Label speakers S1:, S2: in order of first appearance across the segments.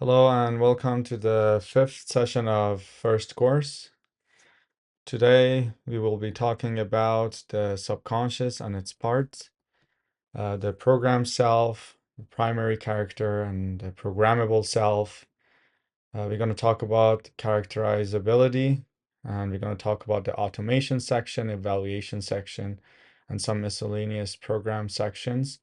S1: Hello and welcome to the fifth session of first course. Today we will be talking about the subconscious and its parts, the programmed self, the primary character, and the programmable self. We're going to talk about characterizability, and we're going to talk about the automation section, evaluation section, and some miscellaneous program sections.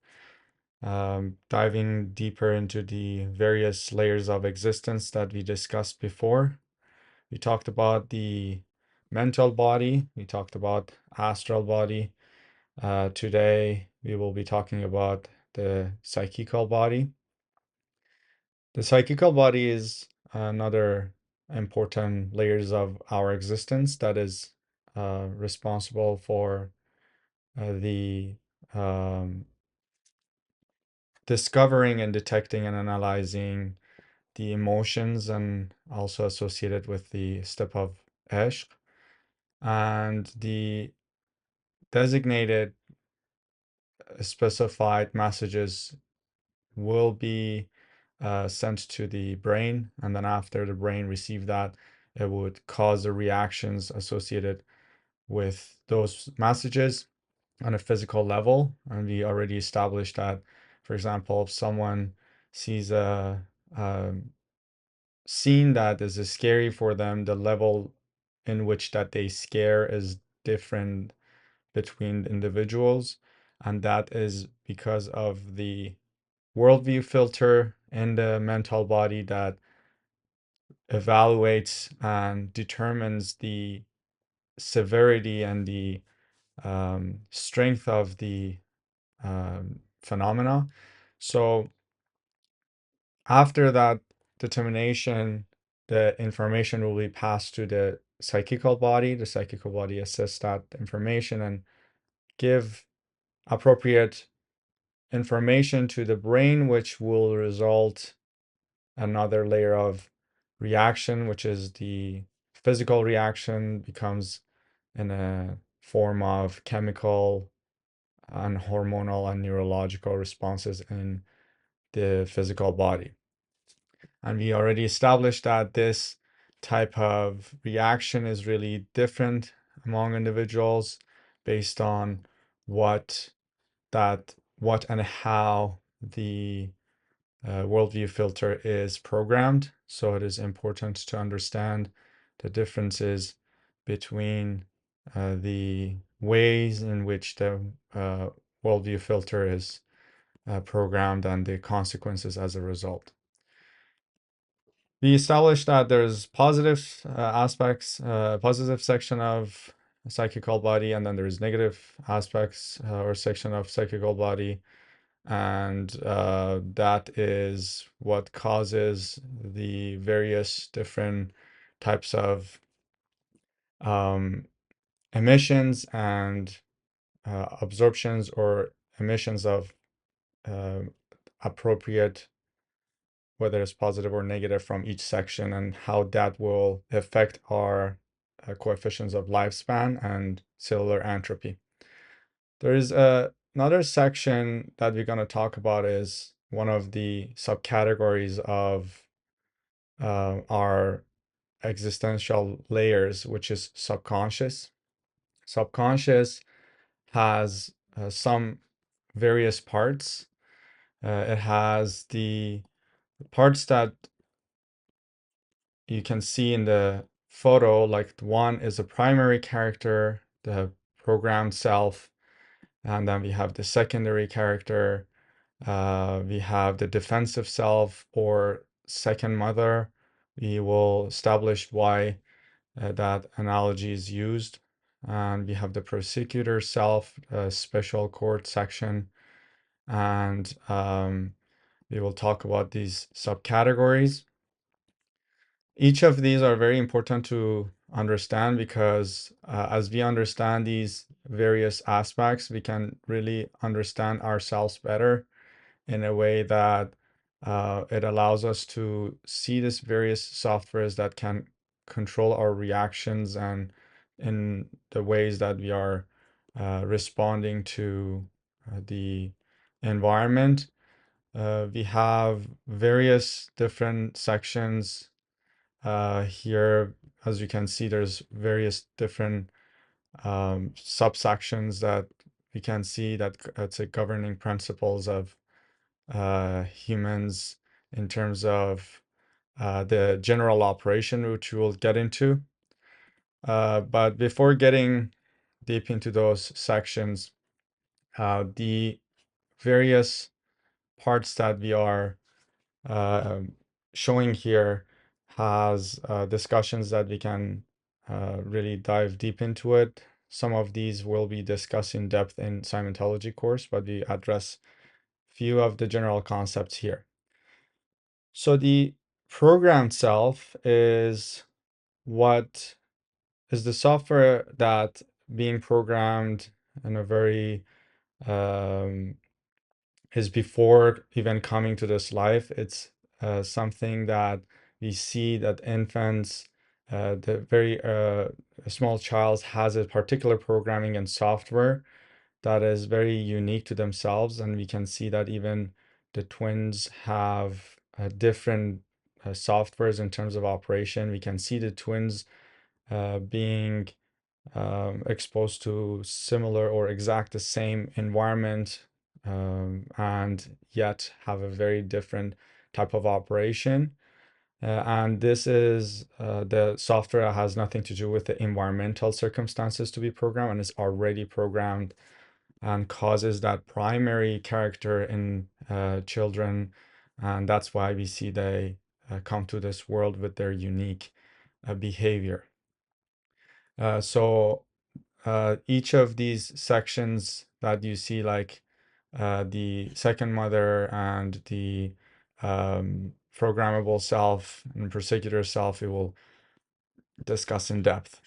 S1: Diving deeper into the various layers of existence that we discussed before. We talked about the mental body, we talked about astral body. Today, we will be talking about the psychical body. The psychical body is another important layers of our existence that is responsible for the um, discovering and detecting and analyzing the emotions and also associated with the step of Ishq. And the designated specified messages will be sent to the brain. And then after the brain receive that, it would cause the reactions associated with those messages on a physical level. And we already established that, for example, if someone sees a scene that is scary for them, the level in which that they scare is different between individuals. And that is because of the worldview filter in the mental body that evaluates and determines the severity and the strength of the phenomena. So after that determination, the information will be passed to the psychical body. The psychical body assess that information and give appropriate information to the brain, which will result another layer of reaction, which is the physical reaction becomes in a form of chemical and hormonal and neurological responses in the physical body. And we already established that this type of reaction is really different among individuals based on what what and how the worldview filter is programmed. So it is important to understand the differences between the ways in which the worldview filter is programmed and the consequences as a result. We established that there's positive aspects, positive section of psychical body, and then there's negative aspects or section of psychical body. And that is what causes the various different types of emissions and absorptions or emissions of appropriate, whether it's positive or negative from each section, and how that will affect our coefficients of lifespan and cellular entropy. There is another section that we're going to talk about is one of the subcategories of our existential layers, which is subconscious. Subconscious has some various parts. It has the parts that you can see in the photo, like one is a primary character, the programmed self, and then we have the secondary character. We have the defensive self or second mother. We will establish why that analogy is used. And we have the prosecutor self, special court section. And we will talk about these subcategories. Each of these are very important to understand because as we understand these various aspects, we can really understand ourselves better in a way that it allows us to see these various softwares that can control our reactions and in the ways that we are responding to the environment. We have various different sections here. As you can see, there's various different subsections that we can see that it's a governing principles of humans in terms of the general operation, which we'll get into. But before getting deep into those sections, the various parts that we are uh, showing here has discussions that we can really dive deep into it. Some of these will be discussed in depth in Cosmontology course, but we address few of the general concepts here. So the program itself is what is the software that being programmed in a very is before even coming to this life. It's something that we see that infants, the very small child has a particular programming and software that is very unique to themselves. And we can see that even the twins have different softwares in terms of operation. We can see the twins being exposed to similar or exact the same environment, and yet have a very different type of operation. And this is the software has nothing to do with the environmental circumstances to be programmed, and is already programmed and causes that primary character in children. And that's why we see they come to this world with their unique behavior. So each of these sections that you see, like the second mother and the programmable self and persecutor self, we will discuss in depth.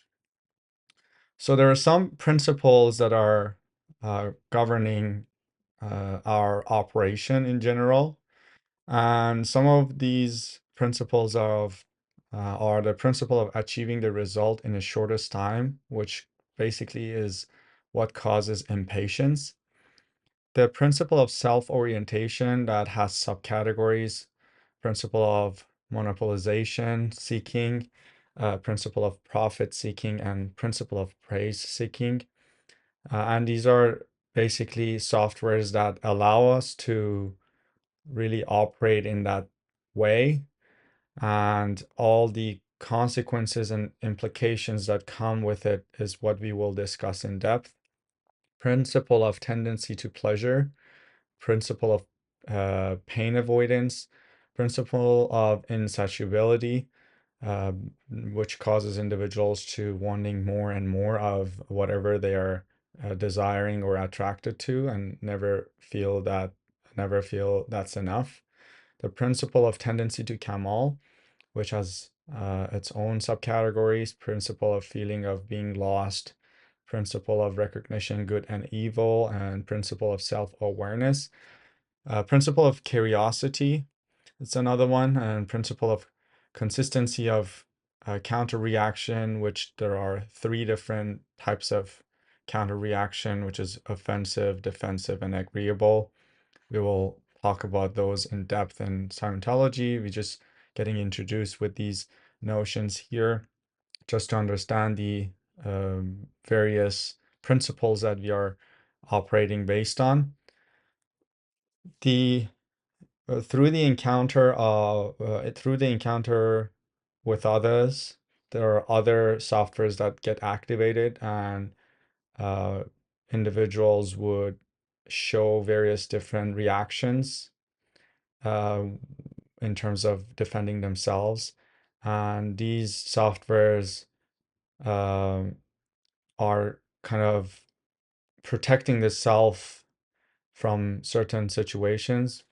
S1: So there are some principles that are governing our operation in general. And some of these principles are the principle of achieving the result in the shortest time, which basically is what causes impatience. The principle of self-orientation that has subcategories, principle of monopolization seeking, principle of profit seeking, and principle of praise seeking. And these are basically softwares that allow us to really operate in that way, and all the consequences and implications that come with it is what we will discuss in depth. Principle of tendency to pleasure, principle of pain avoidance, principle of insatiability, which causes individuals to wanting more and more of whatever they are desiring or attracted to, and never feel that's enough. The principle of tendency to Kamal, which has its own subcategories: principle of feeling of being lost, principle of recognition good and evil, and principle of self-awareness. Principle of curiosity, it's another one, and principle of consistency of counter reaction, which there are three different types of counter reaction, which is offensive, defensive, and agreeable. We will talk about those in depth in Scientology. We're just getting introduced with these notions here just to understand the various principles that we are operating based on. The through the encounter with others, there are other softwares that get activated, and uh, individuals would show various different reactions uh, in terms of defending themselves. And these softwares um, are kind of protecting the self from certain situations.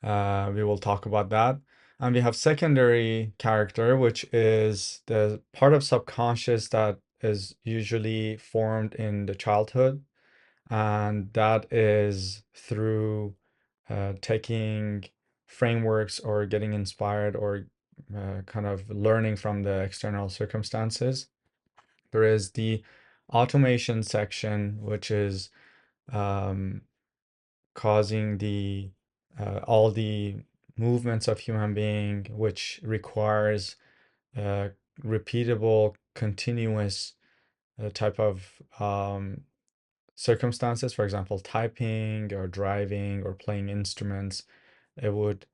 S1: We will talk about that. And we have secondary character, which is the part of subconscious that is usually formed in the childhood. And that is through taking frameworks or getting inspired or kind of learning from the external circumstances. There is the automation section, which is causing the all the movements of human being, which requires repeatable, continuous type of circumstances, for example, typing or driving or playing instruments, it would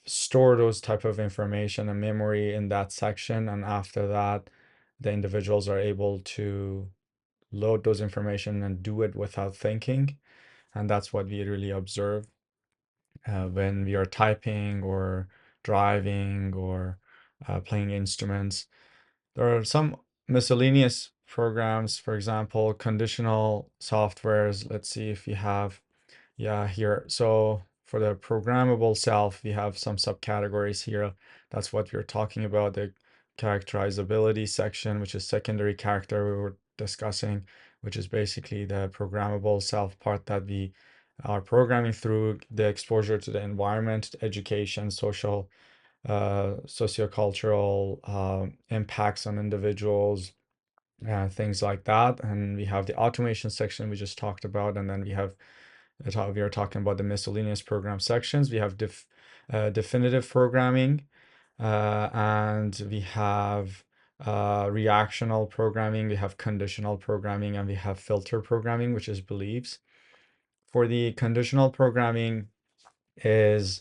S1: store those type of information and memory in that section. And after that, the individuals are able to load those information and do it without thinking. And that's what we really observe when we are typing or driving or playing instruments. There are some miscellaneous programs, for example, conditional softwares. Let's see if we have, yeah, here. So for the programmable self, we have some subcategories here. That's what we're talking about, the characterizability section, which is secondary character we were discussing, which is basically the programmable self part that we are programming through the exposure to the environment, education, social sociocultural impacts on individuals, things like that. And we have the automation section we just talked about, and then we have we are talking about the miscellaneous program sections. We have definitive programming, and we have reactional programming, we have conditional programming, and we have filter programming, which is beliefs. For the conditional programming is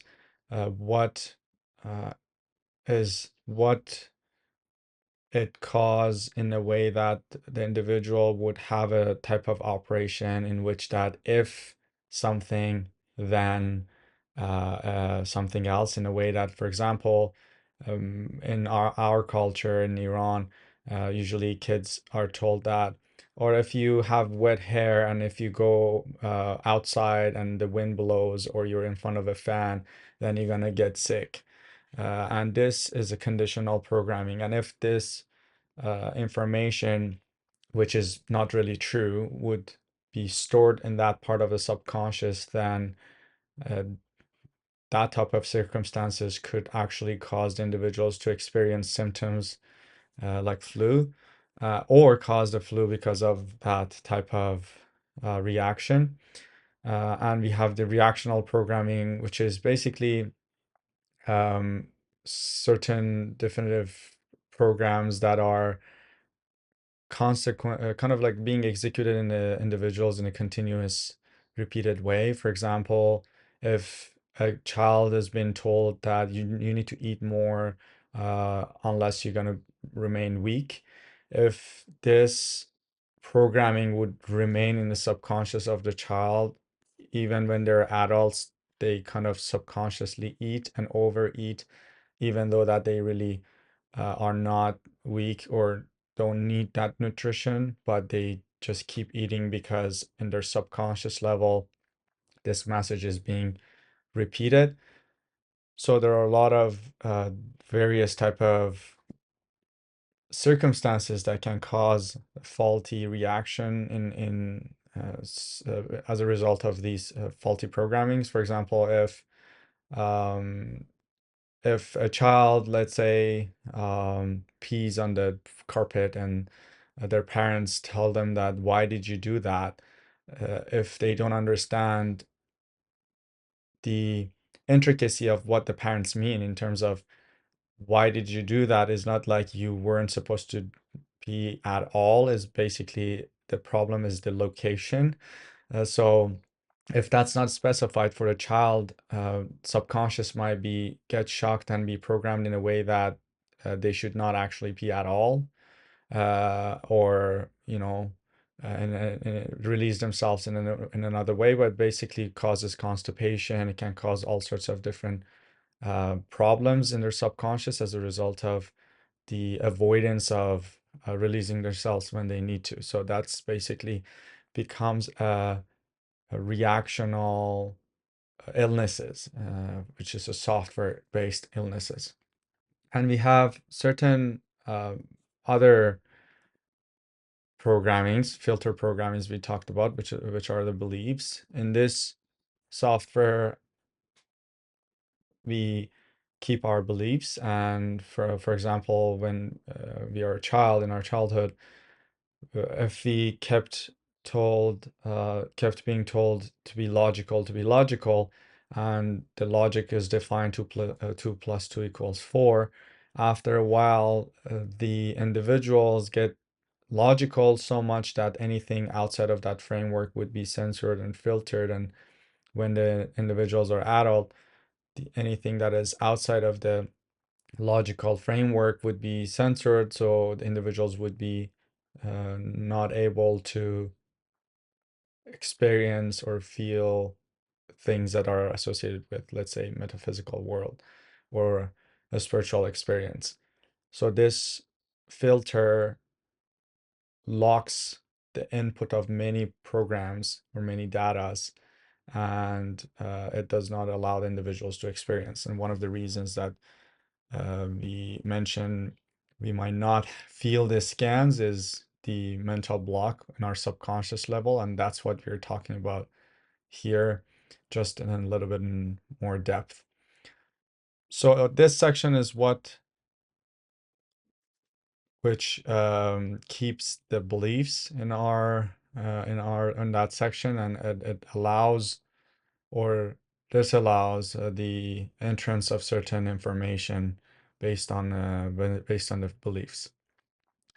S1: what uh, what it cause in a way that the individual would have a type of operation in which that if something, then something else, in a way that, for example, in our culture in Iran, usually kids are told that, or if you have wet hair and if you go outside and the wind blows or you're in front of a fan, then you're gonna get sick. And this is a conditional programming. And if this information, which is not really true, would be stored in that part of the subconscious, then uh, that type of circumstances could actually cause the individuals to experience symptoms like flu, or cause the flu because of that type of reaction. And we have the reactional programming, which is basically certain definitive programs that are consequent, kind of like being executed in the individuals in a continuous, repeated way. For example, if a child has been told that you need to eat more unless you're going to remain weak, if this programming would remain in the subconscious of the child, even when they're adults, they kind of subconsciously eat and overeat, even though that they really are not weak or don't need that nutrition, but they just keep eating because in their subconscious level, this message is being repeated. So there are a lot of various type of circumstances that can cause faulty reaction as a result of these faulty programmings. For example, um, if a child, let's say, pees on the carpet and their parents tell them that, why did you do that? If they don't understand the intricacy of what the parents mean in terms of why did you do that, is not like you weren't supposed to pee at all, is basically the problem is the location. So if that's not specified for a child, subconscious might be get shocked and be programmed in a way that they should not actually pee at all, or and release themselves in another way, but basically causes constipation. It can cause all sorts of different problems in their subconscious as a result of the avoidance of releasing themselves when they need to. So that's basically becomes a reactional illnesses, which is a software-based illnesses. And we have certain other programmings, filter programmings we talked about, which are the beliefs. In this software, we keep our beliefs, and for example, when we are a child in our childhood, if we kept being told to be logical, and the logic is defined 2 plus 2 equals 4. After a while, the individuals get logical so much that anything outside of that framework would be censored and filtered. And when the individuals are adult, anything that is outside of the logical framework would be censored, so the individuals would be not able to experience or feel things that are associated with, let's say, metaphysical world or a spiritual experience. So this filter locks the input of many programs or many datas, and it does not allow the individuals to experience. And one of the reasons that we mention we might not feel the scans is the mental block in our subconscious level, and that's what we're talking about here, just in a little bit in more depth. So this section is which keeps the beliefs in in that section, and it allows or disallows the entrance of certain information based on the beliefs.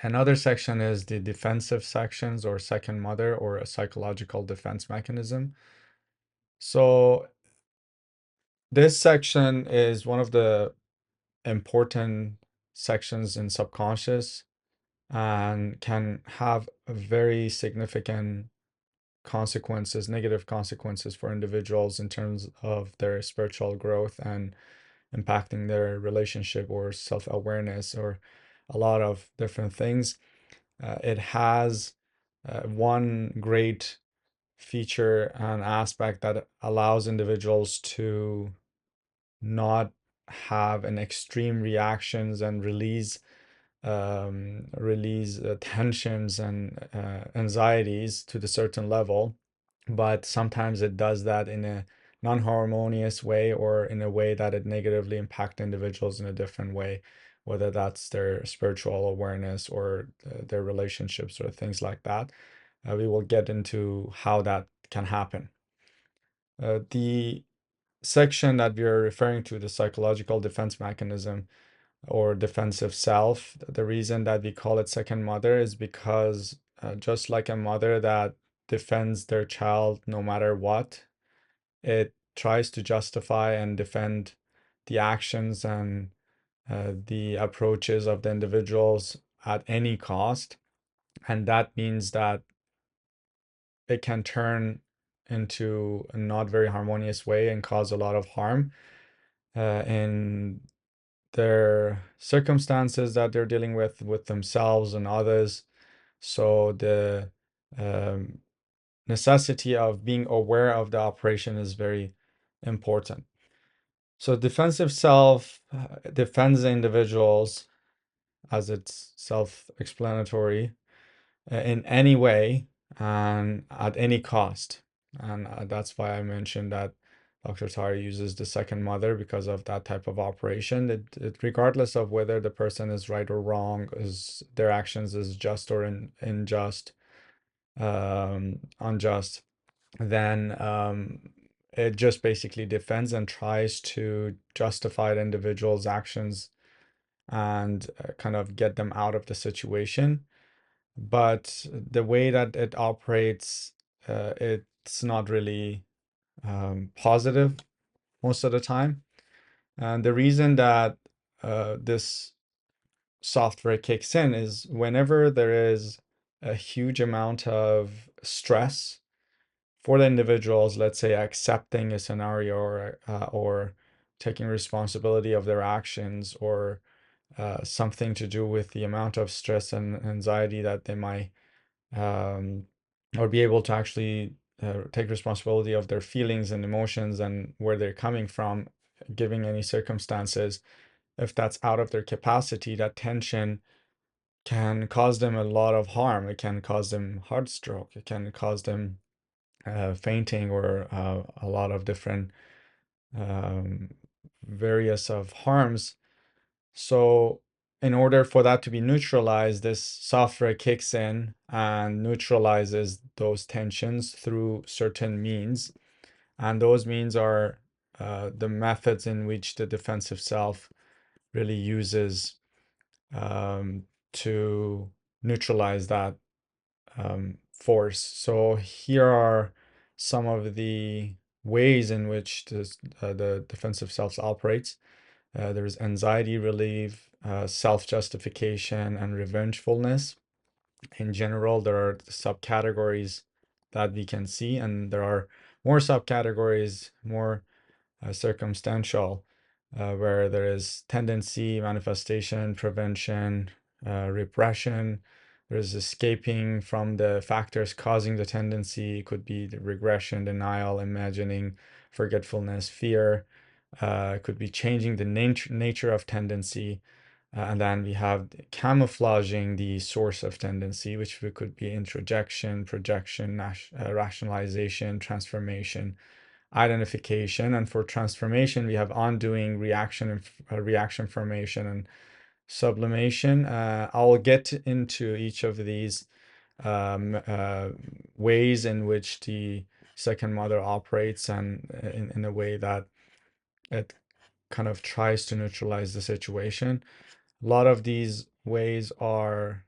S1: Another section is the defensive sections, or second mother, or a psychological defense mechanism. So this section is one of the important sections in subconscious and can have very significant consequences, negative consequences for individuals in terms of their spiritual growth and impacting their relationship or self-awareness or a lot of different things. It has one great feature and aspect that allows individuals to not have an extreme reactions and release tensions and anxieties to the certain level, but sometimes it does that in a non-harmonious way or in a way that it negatively impacts individuals in a different way, whether that's their spiritual awareness or their relationships or things like that. We will get into how that can happen. The section that we are referring to, the psychological defense mechanism or defensive self, the reason that we call it second mother is because just like a mother that defends their child no matter what, it tries to justify and defend the actions and the approaches of the individuals at any cost. And that means that it can turn into a not very harmonious way and cause a lot of harm in their circumstances that they're dealing with themselves and others. So the um, necessity of being aware of the operation is very important. So defensive self defends the individuals, as it's self-explanatory, in any way and at any cost. And that's why I mentioned that Dr. Taheri uses the second mother, because of that type of operation. Regardless of whether the person is right or wrong, is their actions is just or unjust, then it just basically defends and tries to justify the individual's actions and kind of get them out of the situation. But the way that it operates, it's not really positive most of the time. And the reason that this software kicks in is whenever there is a huge amount of stress for the individuals, let's say accepting a scenario or taking responsibility of their actions, or something to do with the amount of stress and anxiety that they might or be able to actually take responsibility of their feelings and emotions and where they're coming from, giving any circumstances. If that's out of their capacity, that tension can cause them a lot of harm. It can cause them heart stroke. It can cause them fainting or a lot of different um, various of harms. So in order for that to be neutralized, this software kicks in and neutralizes those tensions through certain means. And those means are the methods in which the defensive self really uses to neutralize that force. So here are some of the ways in which the defensive self operates. There's anxiety relief, self-justification, and revengefulness. In general, there are subcategories that we can see, and there are more subcategories, more circumstantial, where there is tendency, manifestation, prevention, repression. There's escaping from the factors causing the tendency. It could be the regression, denial, imagining, forgetfulness, fear. It could be changing the nature of tendency. And then we have camouflaging the source of tendency, which could be introjection, projection, rationalization, transformation, identification. And for transformation, we have undoing, reaction formation, and sublimation. I'll get into each of these ways in which the second mother operates, and in a way that it kind of tries to neutralize the situation. A lot of these ways are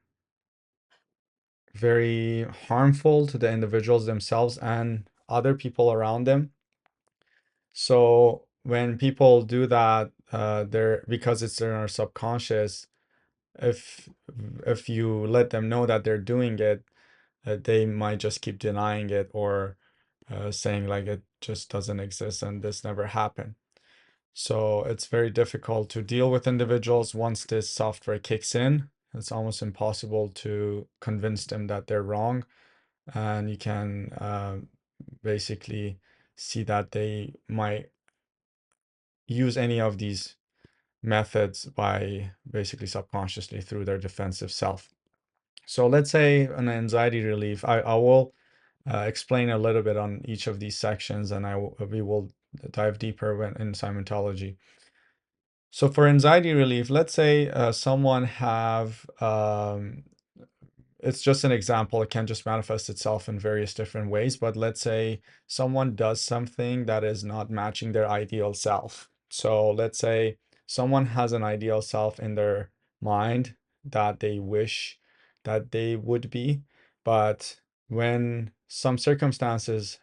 S1: very harmful to the individuals themselves and other people around them. So when people do that, they're because it's in our subconscious. If if you let them know that they're doing it, they might just keep denying it, or saying like it just doesn't exist and this never happened. So it's very difficult to deal with individuals once this software kicks in. It's almost impossible to convince them that they're wrong, and you can basically see that they might use any of these methods by basically subconsciously through their defensive self. So let's say an anxiety relief, I will explain a little bit on each of these sections, and we will dive deeper in Scientology. So for anxiety relief, let's say someone have it's just an example. It can just manifest itself in various different ways. But let's say someone does something that is not matching their ideal self. So let's say someone has an ideal self in their mind that they wish that they would be. But when some circumstances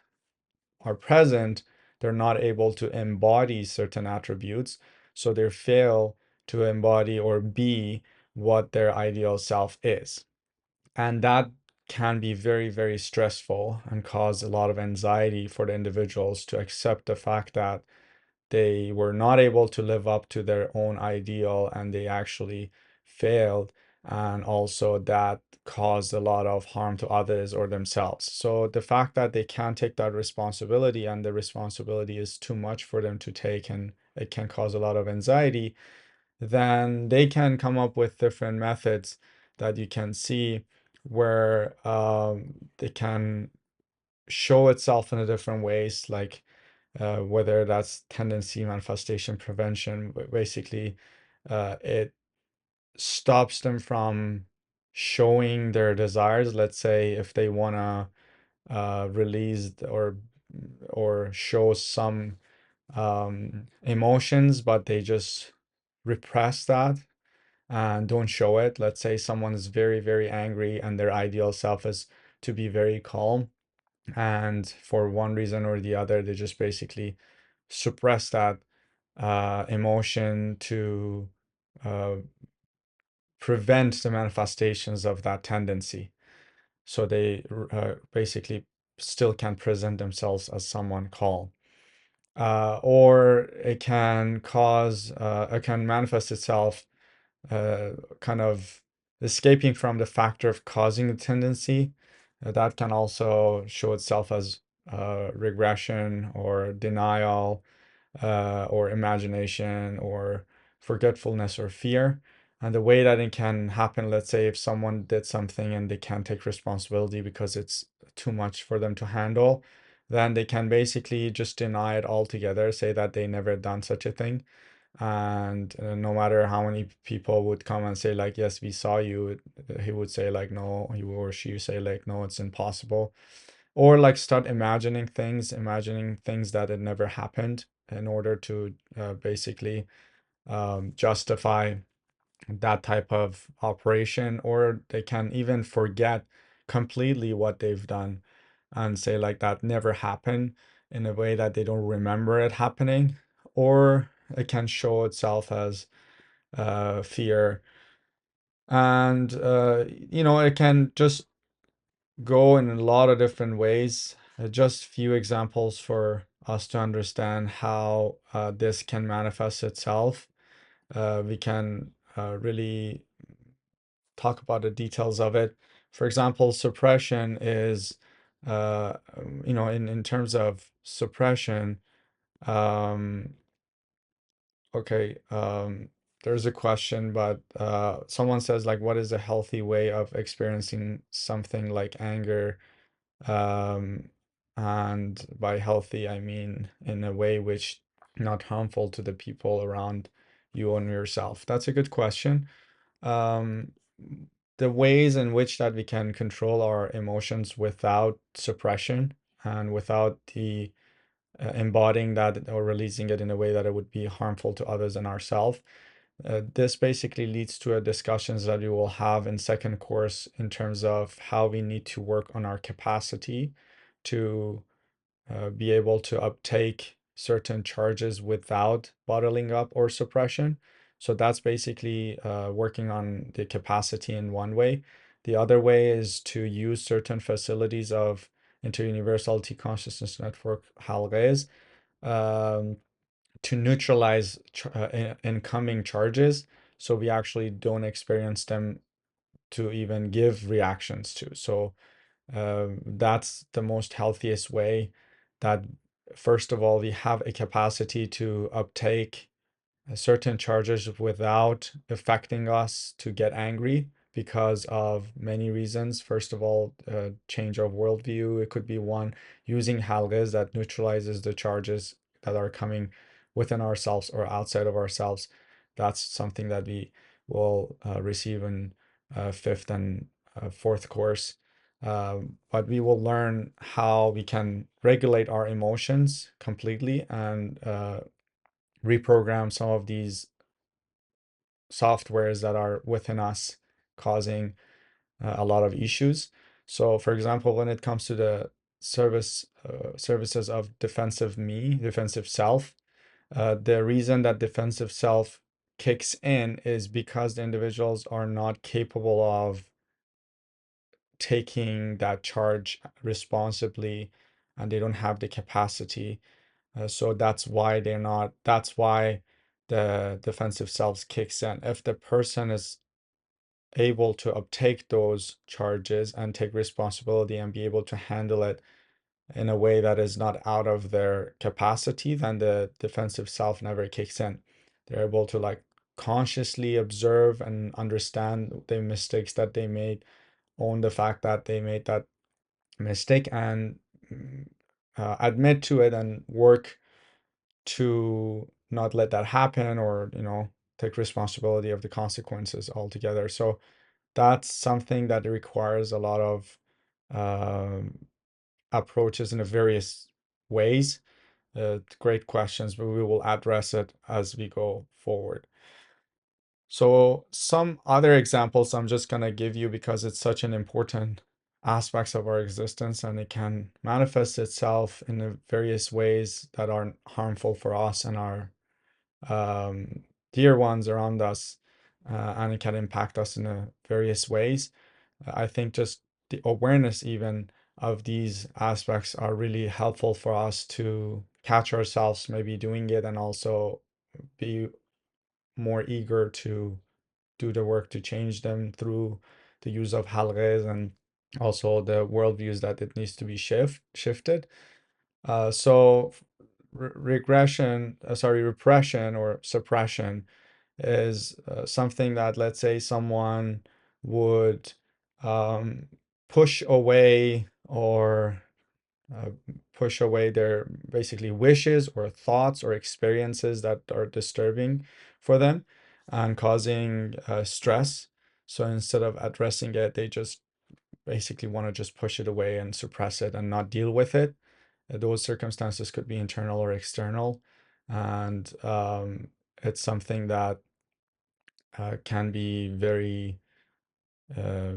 S1: are present, they're not able to embody certain attributes. So they fail to embody or be what their ideal self is. And that can be very, very stressful and cause a lot of anxiety for the individuals to accept the fact that they were not able to live up to their own ideal and they actually failed. And also that caused a lot of harm to others or themselves. So the fact that they can't take that responsibility, and the responsibility is too much for them to take, and it can cause a lot of anxiety, then they can come up with different methods that you can see where they can show itself in a different ways, like whether that's tendency, manifestation, prevention. Basically, it stops them from showing their desires. Let's say if they want to release or show some emotions, but they just repress that and don't show it. Let's say someone is very, very angry and their ideal self is to be very calm. And for one reason or the other, they just basically suppress that emotion to uh, prevent the manifestations of that tendency. So they basically still can present themselves as someone calm. Or it can manifest itself kind of escaping from the factor of causing the tendency. That can also show itself as regression or denial, or imagination or forgetfulness or fear. And the way that it can happen, let's say if someone did something and they can't take responsibility because it's too much for them to handle, then they can basically just deny it altogether, say that they never done such a thing. And no matter how many people would come and say like, yes, we saw you, he would say like, no, he or she say like, no, it's impossible. or like start imagining things that had never happened in order to basically justify that type of operation, or they can even forget completely what they've done and say like that never happened in a way that they don't remember it happening, or it can show itself as fear. And it can just go in a lot of different ways. Just few examples for us to understand how this can manifest itself. We can really talk about the details of it. For example, suppression is, in terms of suppression, um, okay, there's a question, but someone says like, what is a healthy way of experiencing something like anger? Um, and by healthy, I mean in a way which not harmful to the people around you and yourself. That's a good question. Um, the ways in which that we can control our emotions without suppression and without the embodying that or releasing it in a way that it would be harmful to others and ourselves. This basically leads to a discussions that we will have in second course in terms of how we need to work on our capacity to be able to uptake certain charges without bottling up or suppression. So that's basically working on the capacity in one way. The other way is to use certain facilities of Interuniversal T-Consciousness Network Halgheh's um, to neutralize incoming charges, so we actually don't experience them to even give reactions to. So that's the most healthiest way, that first of all we have a capacity to uptake certain charges without affecting us to get angry because of many reasons. First of all, change of worldview, it could be one. Using halghehs that neutralizes the charges that are coming within ourselves or outside of ourselves. That's something that we will receive in fifth and fourth course. But we will learn how we can regulate our emotions completely and reprogram some of these softwares that are within us causing a lot of issues. So, for example, when it comes to the services of defensive self, the reason that defensive self kicks in is because the individuals are not capable of taking that charge responsibly, and they don't have the capacity. So that's why the defensive self kicks in. If the person is able to uptake those charges and take responsibility and be able to handle it in a way that is not out of their capacity, then the defensive self never kicks in. They're able to like consciously observe and understand the mistakes that they made, own the fact that they made that mistake, and admit to it and work to not let that happen, or take responsibility of the consequences altogether. So that's something that requires a lot of um, approaches in a various ways. Great questions, but we will address it as we go forward. So some other examples I'm just going to give you because it's such an important aspects of our existence, and it can manifest itself in various ways that aren't harmful for us and our dear ones around us, and it can impact us in various ways. I think just the awareness even of these aspects are really helpful for us to catch ourselves maybe doing it, and also be more eager to do the work to change them through the use of halghehs and also the worldviews that it needs to be shifted. So repression or suppression is something that, let's say, someone would um, push away or uh, push away their basically wishes or thoughts or experiences that are disturbing for them and causing stress. So instead of addressing it, they just basically want to just push it away and suppress it and not deal with it. Those circumstances could be internal or external, and it's something that can be uh,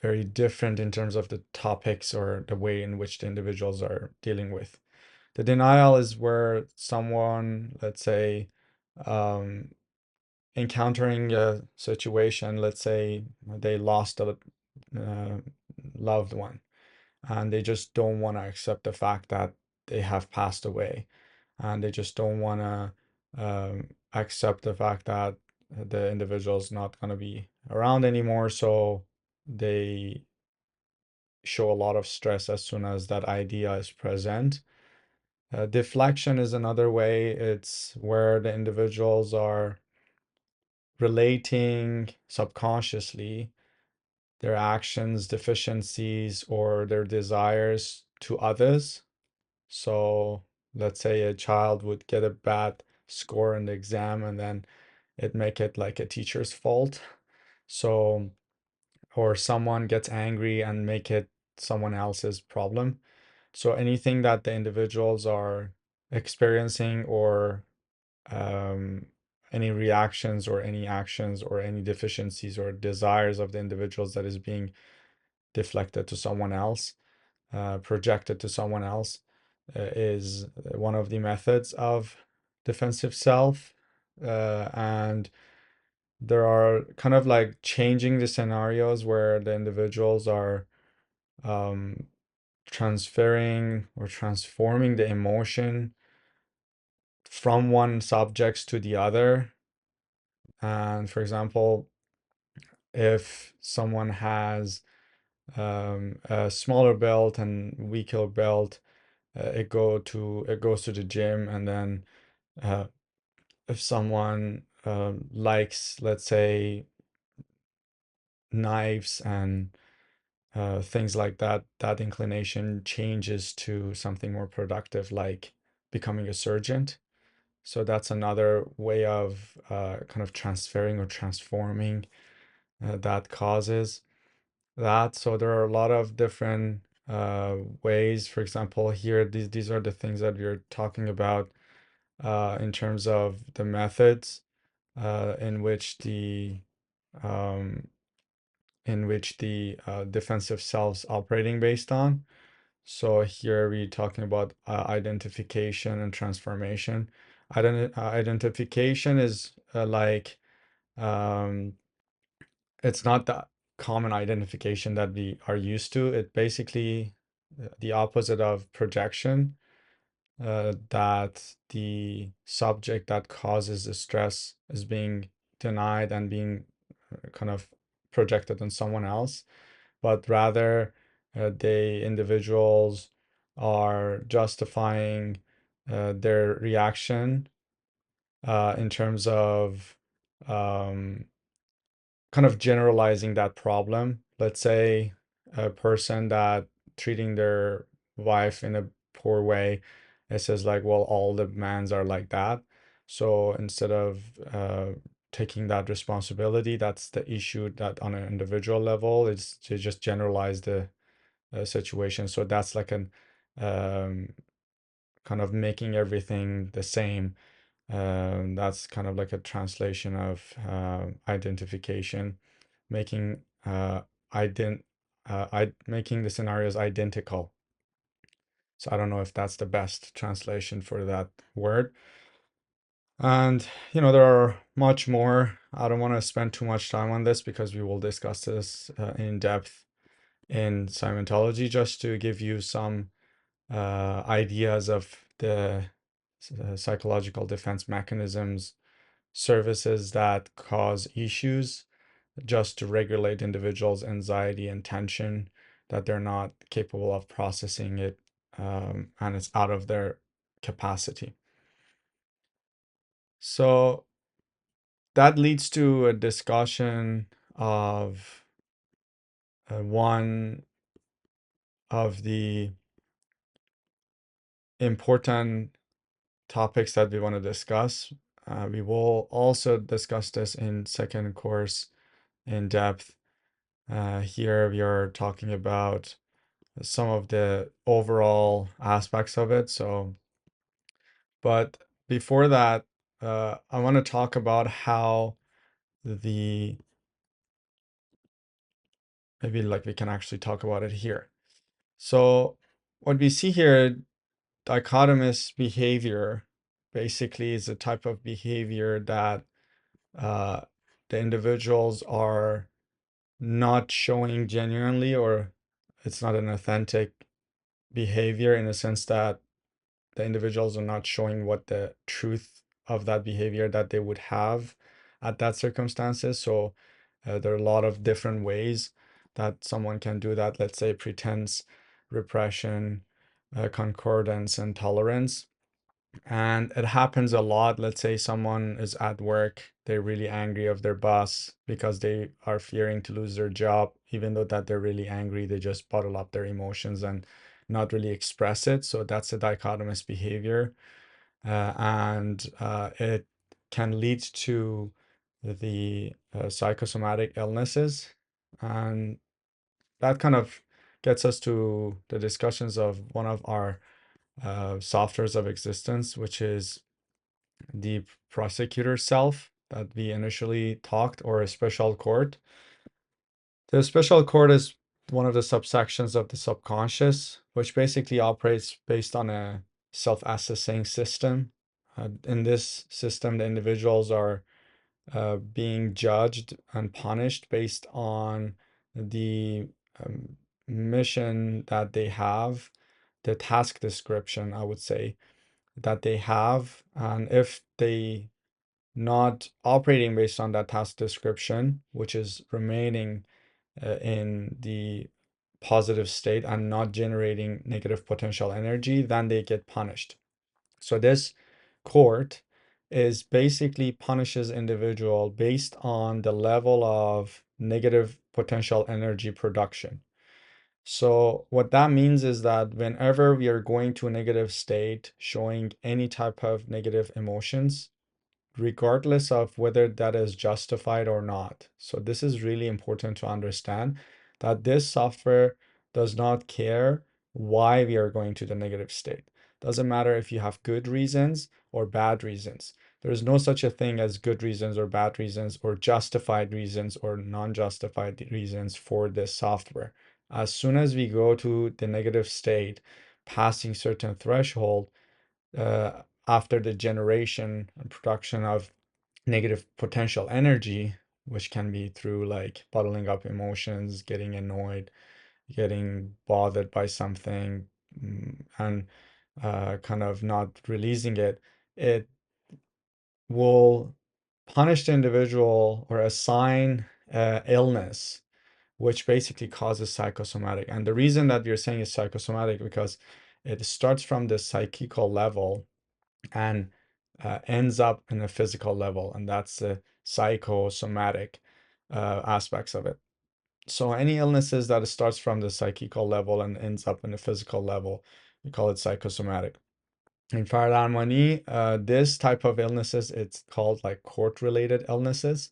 S1: very different in terms of the topics or the way in which the individuals are dealing with. The denial is where someone, let's say, um, encountering a situation, let's say they lost a uh, loved one, and they just don't want to accept the fact that they have passed away, and they just don't want to accept the fact that the individual is not going to be around anymore. So they show a lot of stress as soon as that idea is present. Deflection is another way. It's where the individuals are relating subconsciously their actions, deficiencies, or their desires to others. So let's say a child would get a bad score in the exam and then it make it like a teacher's fault. So, or someone gets angry and make it someone else's problem. So anything that the individuals are experiencing, or um, any reactions or any actions or any deficiencies or desires of the individuals that is being deflected to someone else, projected to someone else, is one of the methods of defensive self. And there are kind of like changing the scenarios where the individuals are um, transferring or transforming the emotion from one subjects to the other. And for example, if someone has a smaller belt and weaker belt, it goes to the gym, and then uh, if someone likes, let's say, knives and things like that, that inclination changes to something more productive, like becoming a surgeon. So that's another way of kind of transferring or transforming that causes that. So there are a lot of different ways. For example, here, these are the things that we're talking about in terms of the methods in which um, the defensive selves operating based on. So here we're talking about identification and transformation. Identification is like um, it's not the common identification that we are used to. It basically the opposite of projection, that the subject that causes the stress is being denied and being kind of projected on someone else, but rather the individuals are justifying their reaction in terms of um, kind of generalizing that problem. Let's say a person that treating their wife in a poor way, it says like, well, all the mans are like that. So instead of taking that responsibility, that's the issue, that on an individual level, it's to just generalize the situation. So that's like an um, kind of making everything the same. That's kind of like a translation of identification, making making the scenarios identical. So I don't know if that's the best translation for that word. And there are much more. I don't want to spend too much time on this because we will discuss this in depth in Scientology, just to give you some ideas of the psychological defense mechanisms, services that cause issues, just to regulate individuals' anxiety and tension, that they're not capable of processing it, and it's out of their capacity. So that leads to a discussion of one of the important topics that we want to discuss. We will also discuss this in second course in depth, Here we are talking about some of the overall aspects of it. So, but before that, I want to talk about how the maybe like we can actually talk about it here. So what we see here, dichotomous behavior, basically is a type of behavior that uh, the individuals are not showing genuinely, or it's not an authentic behavior in the sense that the individuals are not showing what the truth of that behavior that they would have at that circumstances. So there are a lot of different ways that someone can do that. Let's say pretense, repression, concordance, and tolerance. And it happens a lot. Let's say someone is at work, they're really angry of their boss because they are fearing to lose their job. Even though that they're really angry, they just bottle up their emotions and not really express it. So that's a dichotomous behavior. And it can lead to the psychosomatic illnesses. And that kind of gets us to the discussions of one of our softwares of existence, which is the prosecutor self that we initially talked, or a special court. The special court is one of the subsections of the subconscious, which basically operates based on a self-assessing system. In this system, the individuals are being judged and punished based on the mission that they have, the task description, I would say, that they have. And if they not operating based on that task description, which is remaining in the positive state and not generating negative potential energy, then they get punished. So this court is basically punishes individual based on the level of negative potential energy production. So what that means is that whenever we are going to a negative state, showing any type of negative emotions, regardless of whether that is justified or not. So this is really important to understand, that this software does not care why we are going to the negative state. Doesn't matter if you have good reasons or bad reasons. There is no such a thing as good reasons or bad reasons, or justified reasons or non-justified reasons for this software. As soon as we go to the negative state, passing certain threshold, after the generation and production of negative potential energy, which can be through like bottling up emotions, getting annoyed, getting bothered by something, and kind of not releasing it, it will punish the individual or assign illness, which basically causes psychosomatic. And the reason that we're saying it's psychosomatic because it starts from the psychical level and ends up in a physical level, and that's the psychosomatic aspects of it. So any illnesses that starts from the psychical level and ends up in the physical level, we call it psychosomatic. In Faradarmani, this type of illnesses, it's called like court-related illnesses,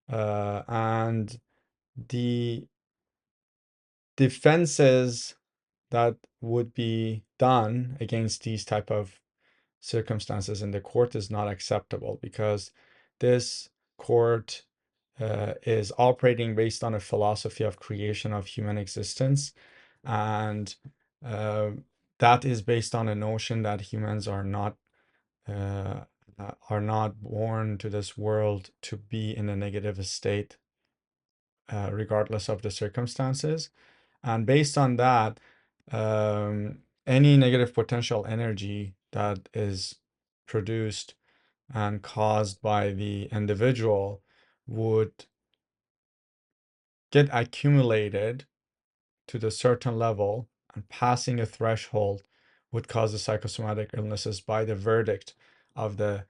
S1: and the defenses that would be done against these type of circumstances in the court is not acceptable, because this court is operating based on a philosophy of creation of human existence, and uh, that is based on a notion that humans uh, are not born to this world to be in a negative state, regardless of the circumstances. And based on that, any negative potential energy that is produced and caused by the individual would get accumulated to the certain level, and passing a threshold would cause the psychosomatic illnesses by the verdict of the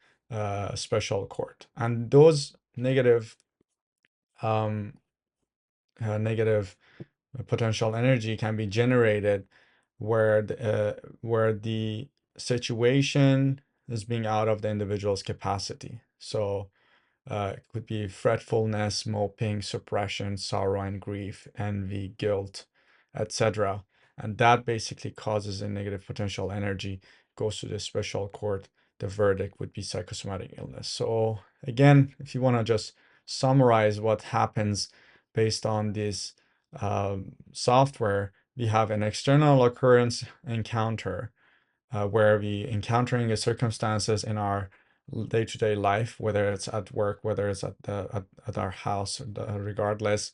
S1: special court. And those um, negative potential energy can be generated where the situation is being out of the individual's capacity. So It could be fretfulness, moping, suppression, sorrow and grief, envy, guilt, etc. And that basically causes a negative potential energy, goes to the special court. The verdict would be psychosomatic illness. So again, if you want to just summarize what happens based on this software, we have an external occurrence encounter where we encountering circumstances in our day-to-day life, whether it's at work, whether it's at our house, regardless.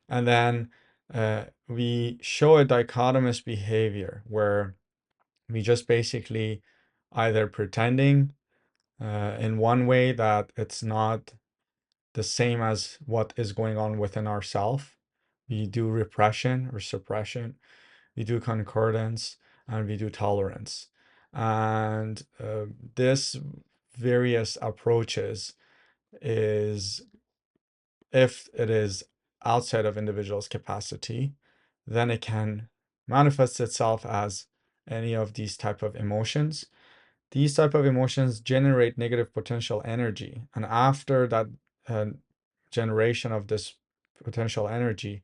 S1: And then we show a dichotomous behavior where we just basically either pretending in one way that it's not the same as what is going on within ourself. We do repression or suppression, we do concordance, and we do tolerance. And this various approaches is, if it is outside of individual's capacity, then it can manifest itself as any of these type of emotions. These type of emotions generate negative potential energy, and after that uh, generation of this potential energy,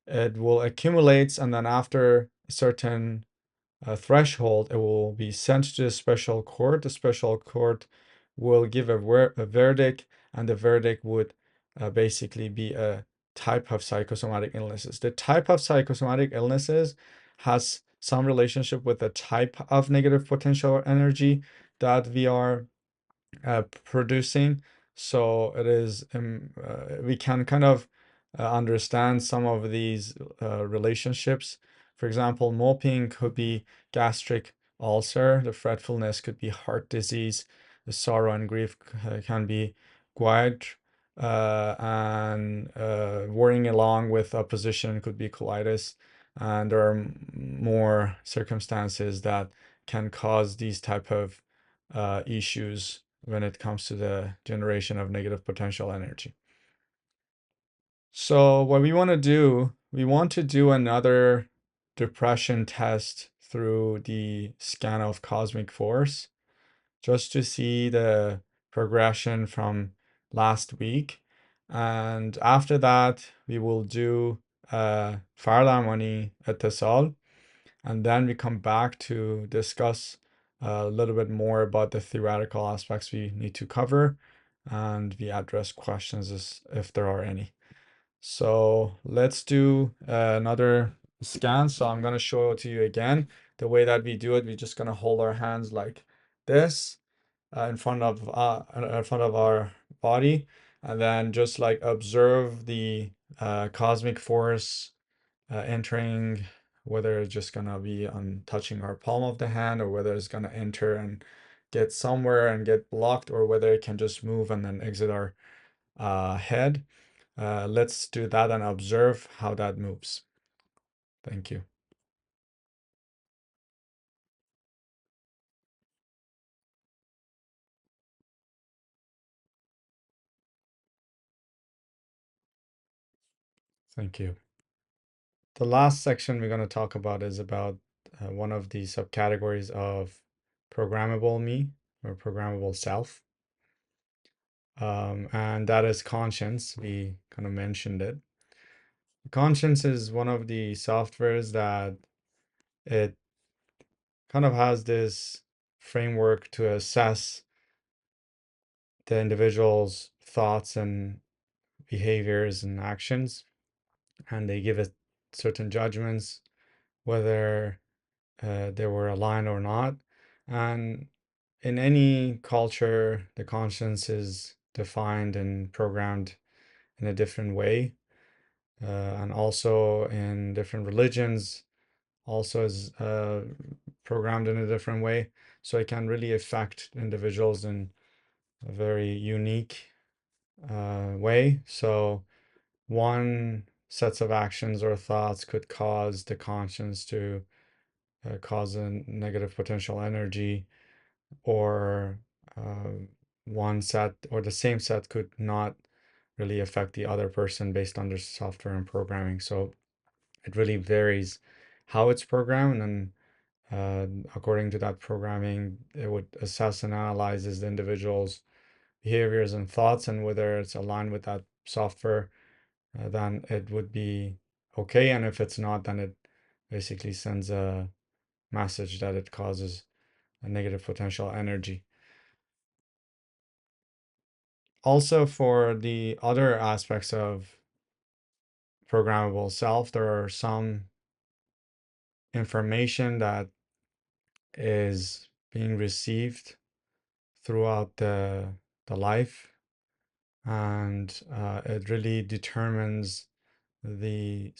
S1: it will accumulate, and then after a certain threshold, it will be sent to a special court. The special court will give a verdict, and the verdict would basically be a type of psychosomatic illnesses. The type of psychosomatic illnesses has some relationship with the type of negative potential energy that we are producing. So it is we can kind of understand some of these relationships. For example, moping could be gastric ulcer, the fretfulness could be heart disease, the sorrow and grief can be gout, and worrying along with opposition could be colitis. And there are more circumstances that can cause these type of issues when it comes to the generation of negative potential energy. So what we want to do another depression test through the scan of cosmic force, just to see the progression from last week. And after that, we will do Farlamani etisol, and then we come back to discuss a little bit more about the theoretical aspects we need to cover, and we address questions if there are any. So let's do another scan. So I'm going to show it to you again. The way that we do it, we're just going to hold our hands like this in front of our body, and then just like observe the cosmic force entering, whether it's just gonna be on touching our palm of the hand, or whether it's gonna enter and get somewhere and get blocked, or whether it can just move and then exit our head. Let's do that and observe how that moves. Thank you. Thank you. The last section we're going to talk about is about one of the subcategories of programmable me, or programmable self. And that is conscience. We kind of mentioned it. Conscience is one of the softwares that it kind of has this framework to assess the individual's thoughts and behaviors and actions, and they give it certain judgments, whether they were aligned or not. And in any culture, the conscience is defined and programmed in a different way. And also in different religions, also is programmed in a different way. So it can really affect individuals in a very unique way. So one sets of actions or thoughts could cause the conscience to cause a negative potential energy, or one set or the same set could not really affect the other person based on their software and programming. So it really varies how it's programmed, and according to that programming, it would assess and analyzes the individual's behaviors and thoughts, and whether it's aligned with that software, then it would be okay. And if it's not, then it basically sends a message that it causes a negative potential energy. Also, for the other aspects of programmable self, there are some information that is being received throughout the life, and it really determines the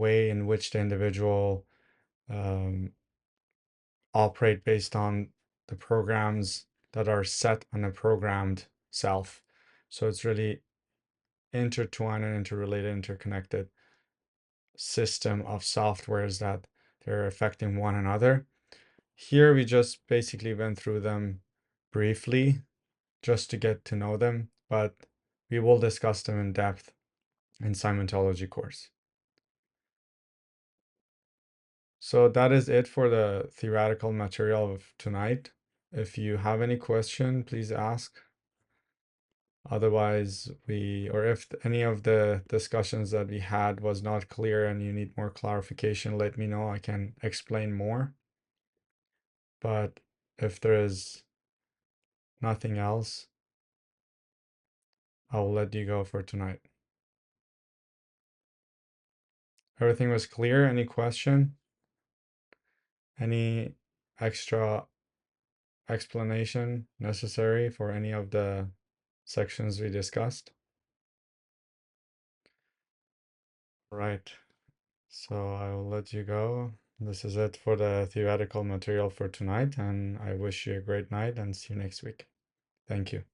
S1: way in which the individual um, operate based on the programs that are set on a programmed self. So it's really intertwined and interrelated, interconnected system of softwares that they're affecting one another. Here we just basically went through them briefly just to get to know them, but we will discuss them in depth in Cosmointology course. So that is it for the theoretical material of tonight. If you have any question, please ask. Otherwise, or if any of the discussions that we had was not clear and you need more clarification, let me know. I can explain more. But if there is nothing else, I will let you go for tonight. Everything was clear? Any question? Any extra explanation necessary for any of the sections we discussed? Right. So I will let you go. This is it for the theoretical material for tonight, and I wish you a great night and see you next week. Thank you.